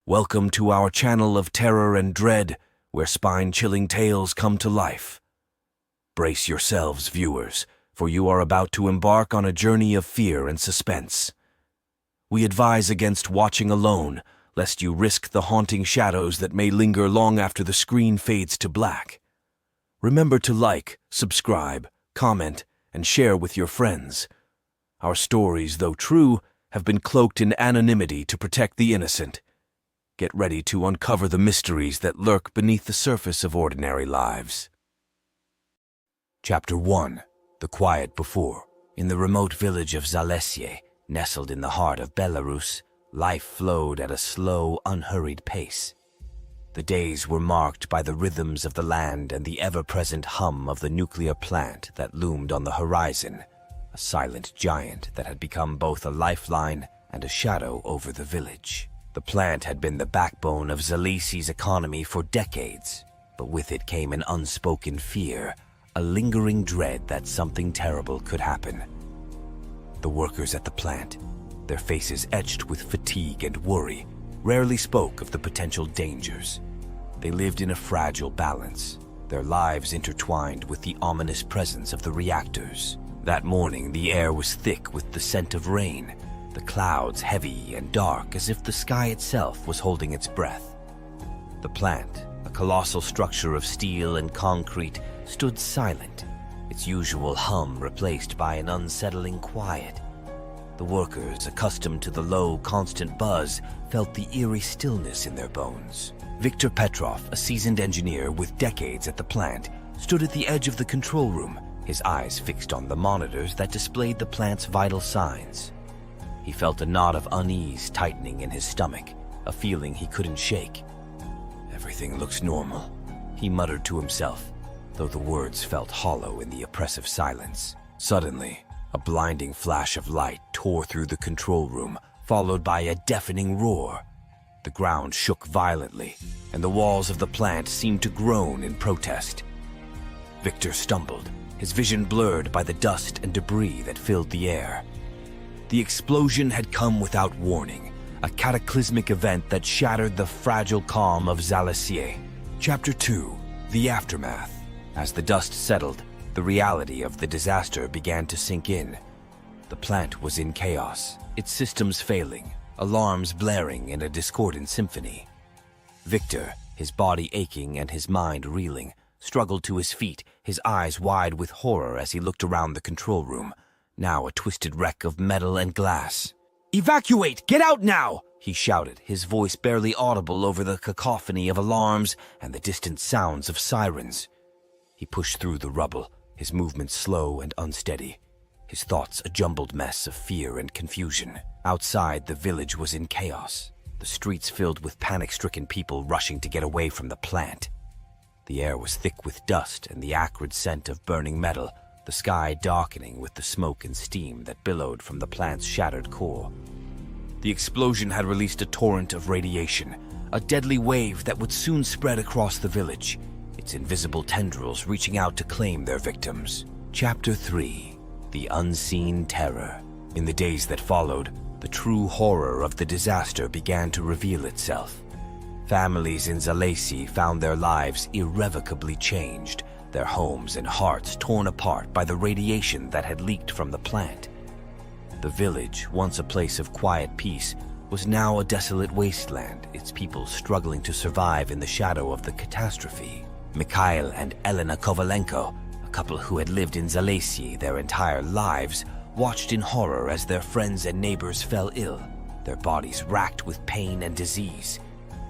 Welcome to our channel of terror and dread, where spine-chilling tales come to life. Brace yourselves, viewers, for you are about to embark on a journey of fear and suspense. We advise against watching alone, lest you risk the haunting shadows that may linger long after the screen fades to black. Remember to like, subscribe, comment, and share with your friends. Our stories, though true, have been cloaked in anonymity to protect the innocent. Get ready to uncover the mysteries that lurk beneath the surface of ordinary lives. Chapter 1. The Quiet Before. In the remote village of Zalesye, nestled in the heart of Belarus, life flowed at a slow, unhurried pace. The days were marked by the rhythms of the land and the ever-present hum of the nuclear plant that loomed on the horizon, a silent giant that had become both a lifeline and a shadow over the village. The plant had been the backbone of Zalesye's economy for decades, but with it came an unspoken fear, a lingering dread that something terrible could happen. The workers at the plant, their faces etched with fatigue and worry, rarely spoke of the potential dangers. They lived in a fragile balance, their lives intertwined with the ominous presence of the reactors. That morning, the air was thick with the scent of rain, the clouds heavy and dark as if the sky itself was holding its breath. The plant, a colossal structure of steel and concrete, stood silent, its usual hum replaced by an unsettling quiet. The workers, accustomed to the low, constant buzz, felt the eerie stillness in their bones. Viktor Petrov, a seasoned engineer with decades at the plant, stood at the edge of the control room, his eyes fixed on the monitors that displayed the plant's vital signs. He felt a knot of unease tightening in his stomach, a feeling he couldn't shake. "Everything looks normal," he muttered to himself, though the words felt hollow in the oppressive silence. Suddenly, a blinding flash of light tore through the control room, followed by a deafening roar. The ground shook violently, and the walls of the plant seemed to groan in protest. Victor stumbled, his vision blurred by the dust and debris that filled the air. The explosion had come without warning, a cataclysmic event that shattered the fragile calm of Zalesye. Chapter 2. The Aftermath. As the dust settled, the reality of the disaster began to sink in. The plant was in chaos, its systems failing, alarms blaring in a discordant symphony. Victor, his body aching and his mind reeling, struggled to his feet, his eyes wide with horror as he looked around the control room, now a twisted wreck of metal and glass. "Evacuate! Get out now!" he shouted, his voice barely audible over the cacophony of alarms and the distant sounds of sirens. He pushed through the rubble, his movements slow and unsteady, his thoughts a jumbled mess of fear and confusion. Outside, the village was in chaos, the streets filled with panic-stricken people rushing to get away from the plant. The air was thick with dust and the acrid scent of burning metal, the sky darkening with the smoke and steam that billowed from the plant's shattered core. The explosion had released a torrent of radiation, a deadly wave that would soon spread across the village, its invisible tendrils reaching out to claim their victims. Chapter 3. The Unseen Terror. In the days that followed, the true horror of the disaster began to reveal itself. Families in Zalesye found their lives irrevocably changed, their homes and hearts torn apart by the radiation that had leaked from the plant. The village, once a place of quiet peace, was now a desolate wasteland, its people struggling to survive in the shadow of the catastrophe. Mikhail and Elena Kovalenko, a couple who had lived in Zalesye their entire lives, watched in horror as their friends and neighbors fell ill, their bodies racked with pain and disease.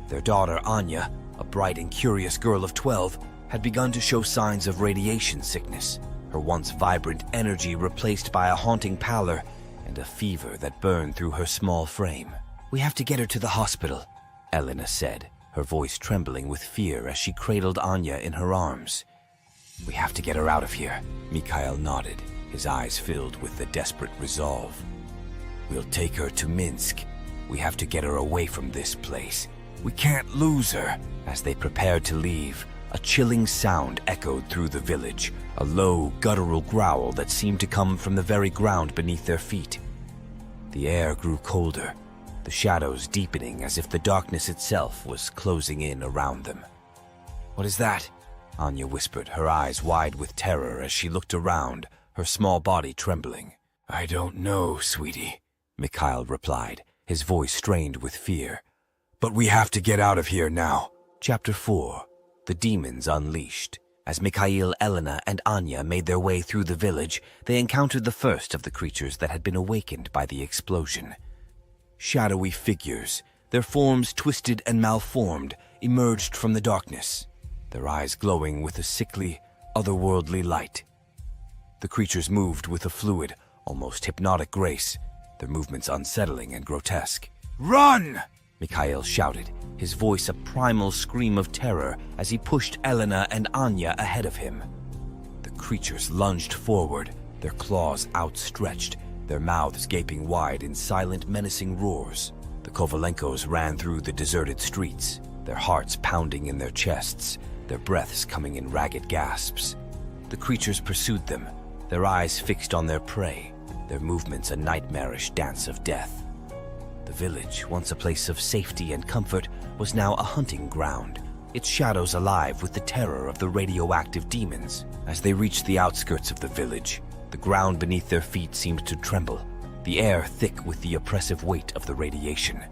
Their daughter Anya, a bright and curious girl of 12, had begun to show signs of radiation sickness, her once vibrant energy replaced by a haunting pallor and a fever that burned through her small frame. "We have to get her to the hospital," Elena said, her voice trembling with fear as she cradled Anya in her arms. "We have to get her out of here," Mikhail nodded, his eyes filled with the desperate resolve. "We'll take her to Minsk. We have to get her away from this place. We can't lose her." As they prepared to leave, a chilling sound echoed through the village, a low, guttural growl that seemed to come from the very ground beneath their feet. The air grew colder, the shadows deepening as if the darkness itself was closing in around them. "What is that?" Anya whispered, her eyes wide with terror as she looked around, her small body trembling. "I don't know, sweetie," Mikhail replied, his voice strained with fear. "But we have to get out of here now." Chapter 4. The Demons Unleashed. As Mikhail, Elena, and Anya made their way through the village, they encountered the first of the creatures that had been awakened by the explosion. Shadowy figures, their forms twisted and malformed, emerged from the darkness, their eyes glowing with a sickly, otherworldly light. The creatures moved with a fluid, almost hypnotic grace, their movements unsettling and grotesque. "Run!" Mikhail shouted, his voice a primal scream of terror as he pushed Elena and Anya ahead of him. The creatures lunged forward, their claws outstretched, their mouths gaping wide in silent, menacing roars. The Kovalenkos ran through the deserted streets, their hearts pounding in their chests, their breaths coming in ragged gasps. The creatures pursued them, their eyes fixed on their prey, their movements a nightmarish dance of death. The village, once a place of safety and comfort, was now a hunting ground, its shadows alive with the terror of the radioactive demons. As they reached the outskirts of the village, the ground beneath their feet seemed to tremble, the air thick with the oppressive weight of the radiation.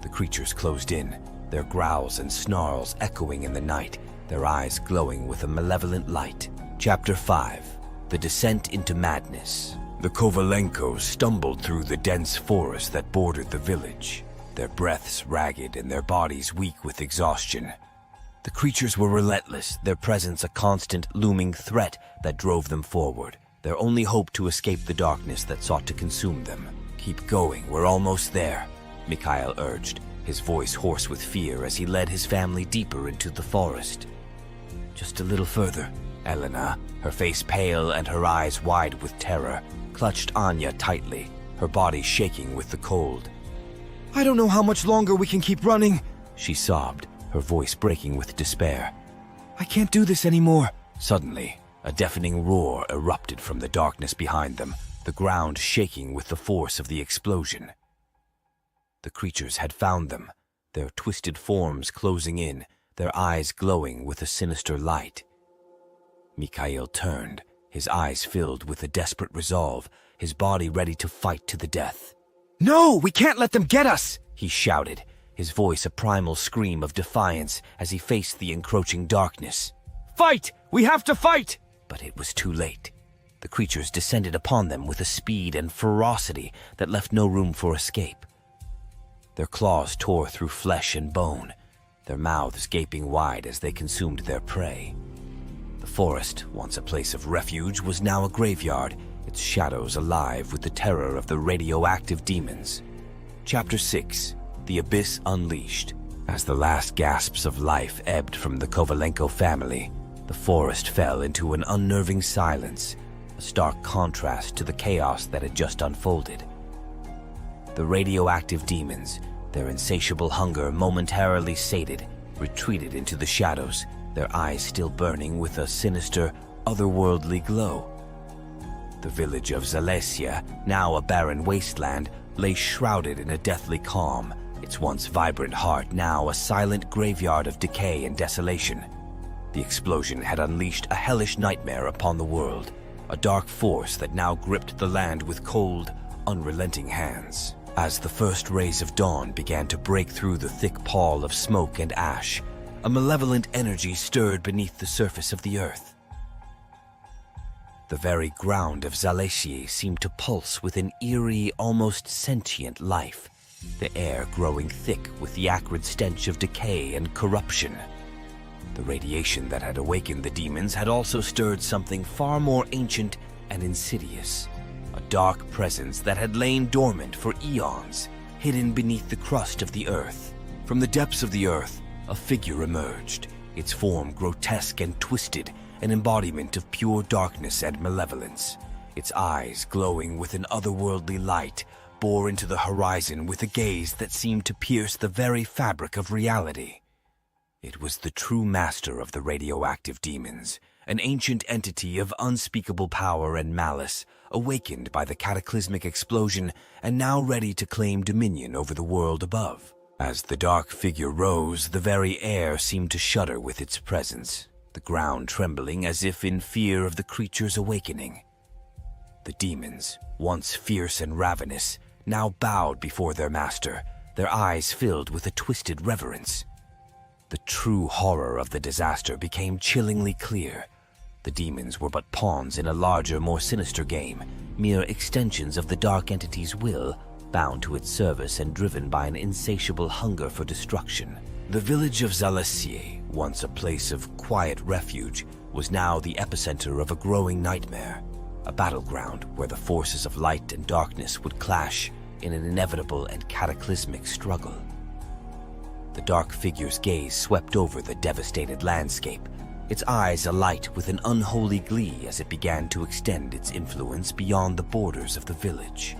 The creatures closed in, their growls and snarls echoing in the night, their eyes glowing with a malevolent light. Chapter 5. The Descent into Madness. The Kovalenkos stumbled through the dense forest that bordered the village, their breaths ragged and their bodies weak with exhaustion. The creatures were relentless, their presence a constant, looming threat that drove them forward, their only hope to escape the darkness that sought to consume them. "Keep going, we're almost there," Mikhail urged, his voice hoarse with fear as he led his family deeper into the forest. "Just a little further." Elena, her face pale and her eyes wide with terror, clutched Anya tightly, her body shaking with the cold. "I don't know how much longer we can keep running," she sobbed, her voice breaking with despair. "I can't do this anymore." Suddenly, a deafening roar erupted from the darkness behind them, the ground shaking with the force of the explosion. The creatures had found them, their twisted forms closing in, their eyes glowing with a sinister light. Mikhail turned, his eyes filled with a desperate resolve, his body ready to fight to the death. "No, we can't let them get us!" he shouted, his voice a primal scream of defiance as he faced the encroaching darkness. "Fight! We have to fight!" But it was too late. The creatures descended upon them with a speed and ferocity that left no room for escape. Their claws tore through flesh and bone, their mouths gaping wide as they consumed their prey. The forest, once a place of refuge, was now a graveyard, its shadows alive with the terror of the radioactive demons. Chapter 6. The Abyss Unleashed. As the last gasps of life ebbed from the Kovalenko family, the forest fell into an unnerving silence, a stark contrast to the chaos that had just unfolded. The radioactive demons, their insatiable hunger momentarily sated, retreated into the shadows, their eyes still burning with a sinister, otherworldly glow. The village of Zalesia, now a barren wasteland, lay shrouded in a deathly calm, its once vibrant heart now a silent graveyard of decay and desolation. The explosion had unleashed a hellish nightmare upon the world, a dark force that now gripped the land with cold, unrelenting hands. As the first rays of dawn began to break through the thick pall of smoke and ash, a malevolent energy stirred beneath the surface of the earth. The very ground of Zalesia seemed to pulse with an eerie, almost sentient life, the air growing thick with the acrid stench of decay and corruption. The radiation that had awakened the demons had also stirred something far more ancient and insidious, a dark presence that had lain dormant for eons, hidden beneath the crust of the earth. From the depths of the earth, a figure emerged, its form grotesque and twisted, an embodiment of pure darkness and malevolence. Its eyes, glowing with an otherworldly light, bore into the horizon with a gaze that seemed to pierce the very fabric of reality. It was the true master of the radioactive demons, an ancient entity of unspeakable power and malice, awakened by the cataclysmic explosion and now ready to claim dominion over the world above. As the dark figure rose, the very air seemed to shudder with its presence, the ground trembling as if in fear of the creature's awakening. The demons, once fierce and ravenous, now bowed before their master, their eyes filled with a twisted reverence. The true horror of the disaster became chillingly clear. The demons were but pawns in a larger, more sinister game, mere extensions of the dark entity's will, bound to its service and driven by an insatiable hunger for destruction. The village of Zalessier, once a place of quiet refuge, was now the epicenter of a growing nightmare, a battleground where the forces of light and darkness would clash in an inevitable and cataclysmic struggle. The dark figure's gaze swept over the devastated landscape, its eyes alight with an unholy glee as it began to extend its influence beyond the borders of the village.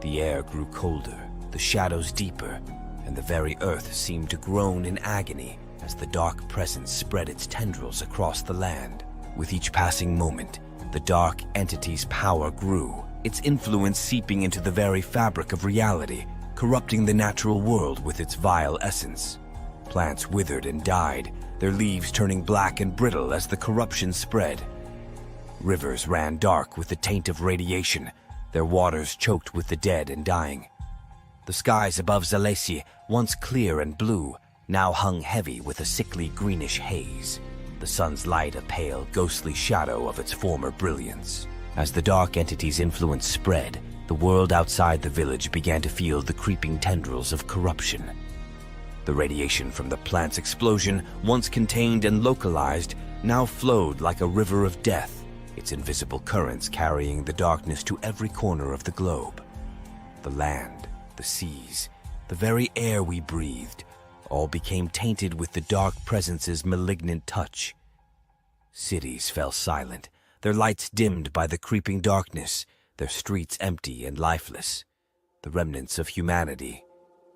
The air grew colder, the shadows deeper, and the very earth seemed to groan in agony as the dark presence spread its tendrils across the land. With each passing moment, the dark entity's power grew, its influence seeping into the very fabric of reality, corrupting the natural world with its vile essence. Plants withered and died, their leaves turning black and brittle as the corruption spread. Rivers ran dark with the taint of radiation, their waters choked with the dead and dying. The skies above Zalessier, once clear and blue, now hung heavy with a sickly greenish haze, the sun's light a pale, ghostly shadow of its former brilliance. As the dark entity's influence spread, the world outside the village began to feel the creeping tendrils of corruption. The radiation from the plant's explosion, once contained and localized, now flowed like a river of death, its invisible currents carrying the darkness to every corner of the globe. The land, the seas, the very air we breathed, all became tainted with the dark presence's malignant touch. Cities fell silent, their lights dimmed by the creeping darkness, their streets empty and lifeless. The remnants of humanity,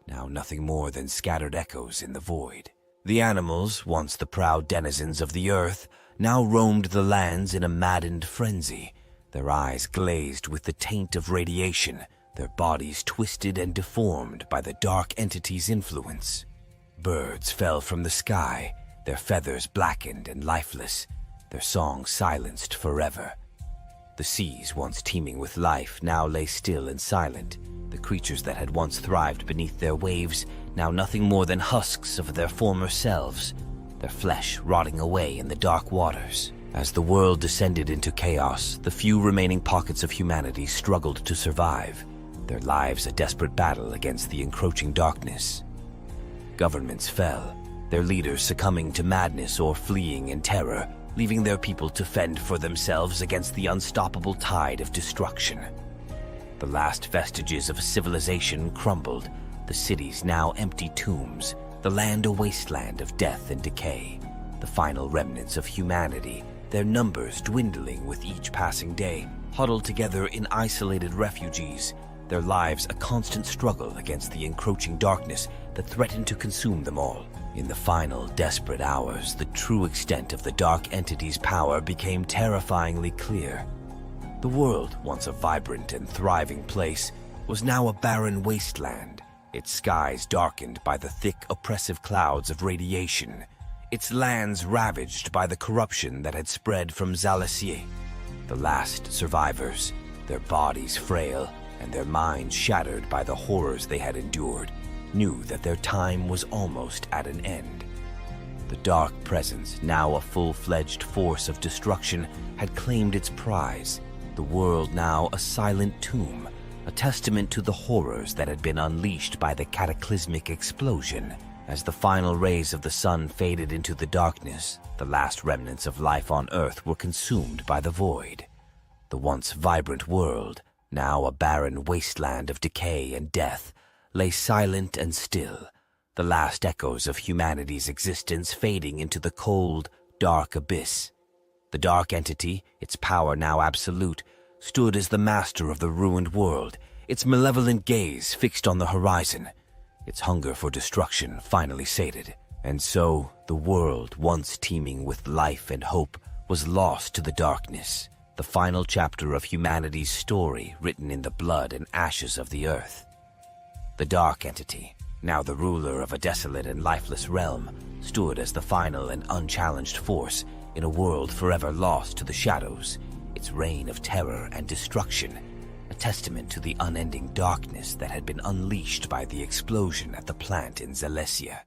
now nothing more than scattered echoes in the void. The animals, once the proud denizens of the earth, now roamed the lands in a maddened frenzy, their eyes glazed with the taint of radiation, their bodies twisted and deformed by the dark entity's influence. Birds fell from the sky, their feathers blackened and lifeless, their songs silenced forever. The seas, once teeming with life, now lay still and silent. The creatures that had once thrived beneath their waves, now nothing more than husks of their former selves, their flesh rotting away in the dark waters. As the world descended into chaos, the few remaining pockets of humanity struggled to survive, their lives a desperate battle against the encroaching darkness. Governments fell, their leaders succumbing to madness or fleeing in terror, leaving their people to fend for themselves against the unstoppable tide of destruction. The last vestiges of civilization crumbled, the cities now empty tombs, the land a wasteland of death and decay. The final remnants of humanity, their numbers dwindling with each passing day, huddled together in isolated refugees, their lives a constant struggle against the encroaching darkness that threatened to consume them all. In the final, desperate hours, the true extent of the dark entity's power became terrifyingly clear. The world, once a vibrant and thriving place, was now a barren wasteland, its skies darkened by the thick, oppressive clouds of radiation, its lands ravaged by the corruption that had spread from Zalessier. The last survivors, their bodies frail and their minds shattered by the horrors they had endured, knew that their time was almost at an end. The dark presence, now a full-fledged force of destruction, had claimed its prize, the world now a silent tomb, a testament to the horrors that had been unleashed by the cataclysmic explosion. As the final rays of the sun faded into the darkness, the last remnants of life on Earth were consumed by the void. The once vibrant world, now a barren wasteland of decay and death, lay silent and still, the last echoes of humanity's existence fading into the cold, dark abyss. The dark entity, its power now absolute, stood as the master of the ruined world, its malevolent gaze fixed on the horizon, its hunger for destruction finally sated. And so, the world, once teeming with life and hope, was lost to the darkness, the final chapter of humanity's story written in the blood and ashes of the earth. The dark entity, now the ruler of a desolate and lifeless realm, stood as the final and unchallenged force in a world forever lost to the shadows, its reign of terror and destruction, a testament to the unending darkness that had been unleashed by the explosion at the plant in Zalesia.